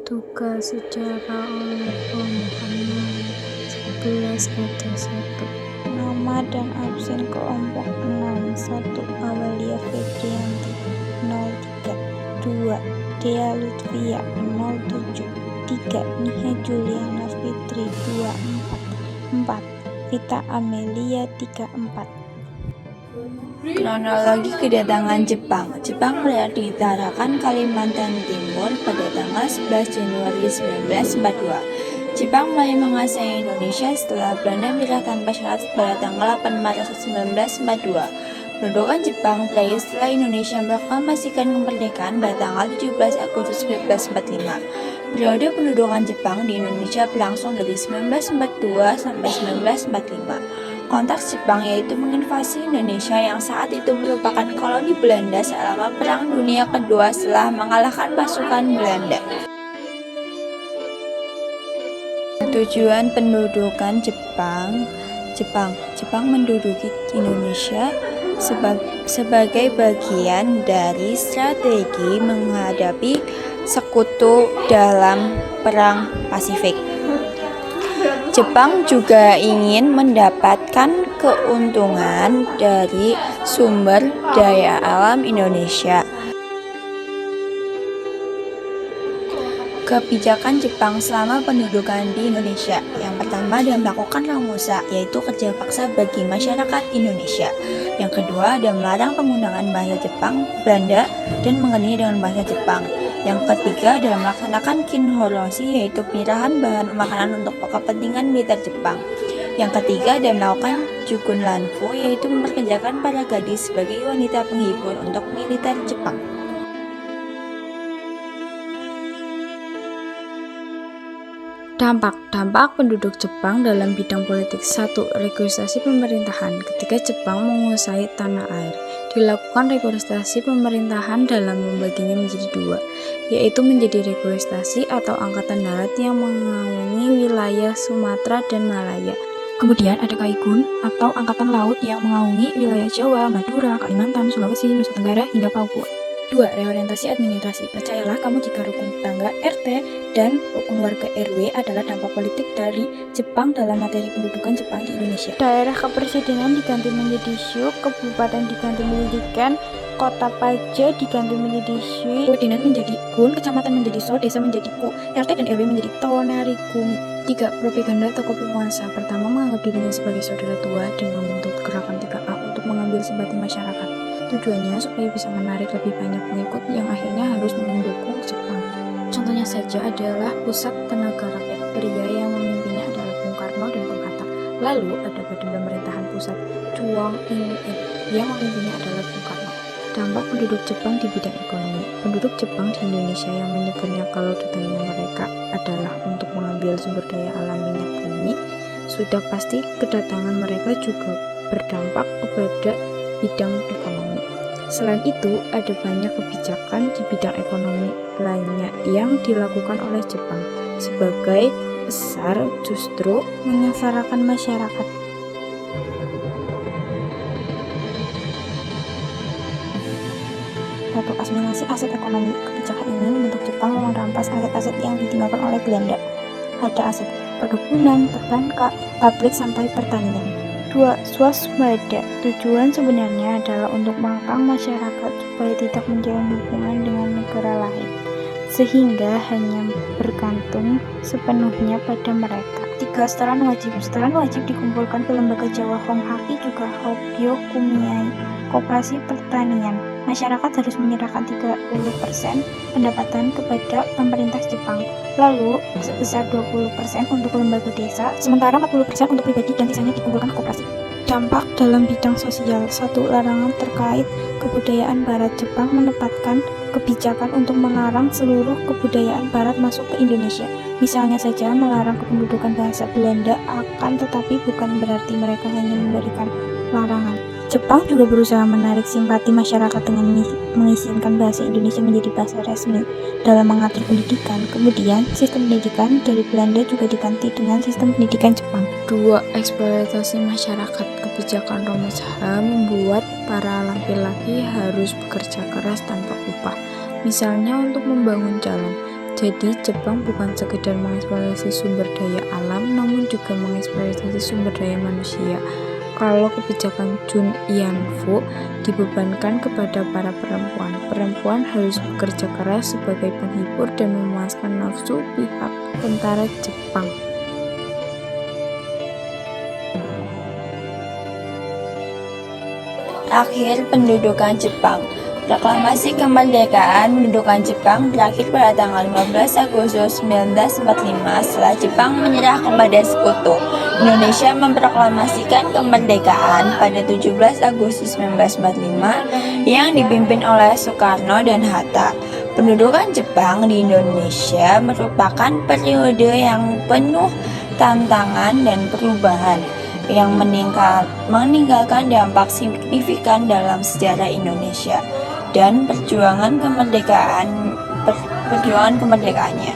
Tugas sejarah oleh Muhammad 11 kata 1. Nama dan absen kelompok 6. 1. Awalia Febrianti 03. 2. Dea Lutfia 07. 3. Nia Juliana Fitri 24. 4. Vita Amelia 34. Kronologi kedatangan Jepang. Jepang ditarakan Kalimantan Timur pada tanggal 11 Januari 1942. Jepang mulai menguasai Indonesia setelah Belanda menyerah tanpa syarat pada tanggal 8 Maret 1942. Pendudukan Jepang berakhir setelah Indonesia proklamasikan kemerdekaan pada tanggal 17 Agustus 1945. Periode pendudukan Jepang di Indonesia berlangsung dari 1942 sampai 1945. Konteks Jepang yaitu menginvasi Indonesia yang saat itu merupakan koloni Belanda selama Perang Dunia Kedua setelah mengalahkan pasukan Belanda. Tujuan pendudukan Jepang menduduki Indonesia sebagai bagian dari strategi menghadapi sekutu dalam Perang Pasifik. Jepang juga ingin mendapatkan keuntungan dari sumber daya alam Indonesia. Kebijakan Jepang selama pendudukan di Indonesia. Yang pertama adalah melakukan ramusa, yaitu kerja paksa bagi masyarakat Indonesia. Yang kedua adalah melarang penggunaan bahasa Jepang, Belanda, dan menggantinya dengan bahasa Jepang. Yang ketiga adalah melaksanakan kinhoroshi, yaitu penyerahan bahan makanan untuk kepentingan militer Jepang. Yang ketiga adalah melakukan jugunranfu, yaitu memperkerjakan para gadis sebagai wanita penghibur untuk militer Jepang. Dampak penduduk Jepang dalam bidang politik. 1. Rekonstruksi pemerintahan. Ketika Jepang menguasai tanah air, dilakukan rekonstruksi pemerintahan dalam membaginya menjadi dua, yaitu menjadi rekonstruksi atau angkatan darat yang mengaungi wilayah Sumatera dan Malaya. Kemudian ada Kaigun atau angkatan laut yang mengaungi wilayah Jawa, Madura, Kalimantan, Sulawesi, Nusa Tenggara, hingga Papua. 2. Reorientasi administrasi. Percayalah kamu jika rukun tetangga RT dan rukun warga RW adalah dampak politik dari Jepang dalam materi pendudukan Jepang di Indonesia. Daerah kepresidenan diganti menjadi shu, kabupaten diganti menjadi ken, kota Paja diganti menjadi shui, Koordinat menjadi gun, kecamatan menjadi so, desa menjadi ku, RT dan RW menjadi tonarigumi. 3. Propaganda tokoh penguasa. Pertama, menganggap dirinya sebagai saudara tua dan membentuk gerakan 3A untuk mengambil simpati masyarakat. Tujuannya supaya bisa menarik lebih banyak pengikut yang akhirnya harus mendukung Jepang. Contohnya saja adalah Pusat Tenaga Rakyat. Pria yang memimpinnya adalah Bung Karno dan Bung Hatta. Lalu ada Badan Pemerintahan Pusat Chuang In-in yang memimpinnya adalah Bung Karno. Dampak penduduk Jepang di bidang ekonomi. Penduduk Jepang di Indonesia yang menyebutnya kalau tujuannya mereka adalah untuk mengambil sumber daya alam minyak bumi, sudah pasti kedatangan mereka juga berdampak kepada bidang ekonomi. Selain itu, ada banyak kebijakan di bidang ekonomi lainnya yang dilakukan oleh Jepang. Sebagai besar justru menyengsarakan masyarakat. Satu. Asimilasi aset ekonomi. Kebijakan ini membentuk Jepang merampas aset-aset yang ditinggalkan oleh Belanda. Ada aset perkebunan, perbankan, pabrik sampai pertanian. 2. Swasembada. Tujuan sebenarnya adalah untuk mengekang masyarakat supaya tidak menjalin hubungan dengan negara lain, sehingga hanya bergantung sepenuhnya pada mereka. 3. Setoran wajib. Setoran wajib dikumpulkan ke lembaga Jawa Honghaki juga Hokyo Kumiai, Koperasi Pertanian. Masyarakat harus menyerahkan 30% pendapatan kepada pemerintah Jepang, lalu sebesar 20% untuk lembaga desa, sementara 40% untuk pribadi dan sisanya dikumpulkan ke koperasi. Dampak dalam bidang sosial. 1. Larangan terkait kebudayaan Barat. Jepang menetapkan kebijakan untuk melarang seluruh kebudayaan Barat masuk ke Indonesia. Misalnya saja melarang kependudukan bahasa Belanda, akan tetapi bukan berarti mereka hanya memberikan larangan. Jepang juga berusaha menarik simpati masyarakat dengan mengizinkan bahasa Indonesia menjadi bahasa resmi dalam mengatur pendidikan. Kemudian, sistem pendidikan dari Belanda juga diganti dengan sistem pendidikan Jepang. 2. Eksploitasi masyarakat. Kebijakan Romasaha membuat para laki-laki harus bekerja keras tanpa upah. Misalnya untuk membangun jalan. Jadi Jepang bukan sekedar mengeksplorasi sumber daya alam, namun juga mengeksplorasi sumber daya manusia. Kalau kebijakan Chun Yan-fu dibebankan kepada para perempuan, perempuan harus bekerja keras sebagai penghibur dan memuaskan nafsu pihak tentara Jepang. Akhir pendudukan Jepang. Proklamasi kemerdekaan pendudukan Jepang berakhir pada tanggal 15 Agustus 1945 setelah Jepang menyerah kepada sekutu. Indonesia memproklamasikan kemerdekaan pada 17 Agustus 1945 yang dipimpin oleh Soekarno dan Hatta. Pendudukan Jepang di Indonesia merupakan periode yang penuh tantangan dan perubahan yang meninggalkan dampak signifikan dalam sejarah Indonesia dan perjuangan kemerdekaannya.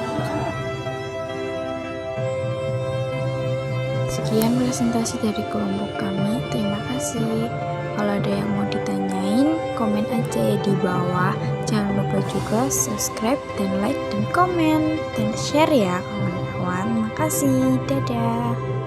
Sekian presentasi dari kelompok kami. Terima kasih. Kalau ada yang mau ditanyain, komen aja ya di bawah. Jangan lupa juga subscribe dan like dan komen dan share ya kawan-kawan. Makasih. Dadah.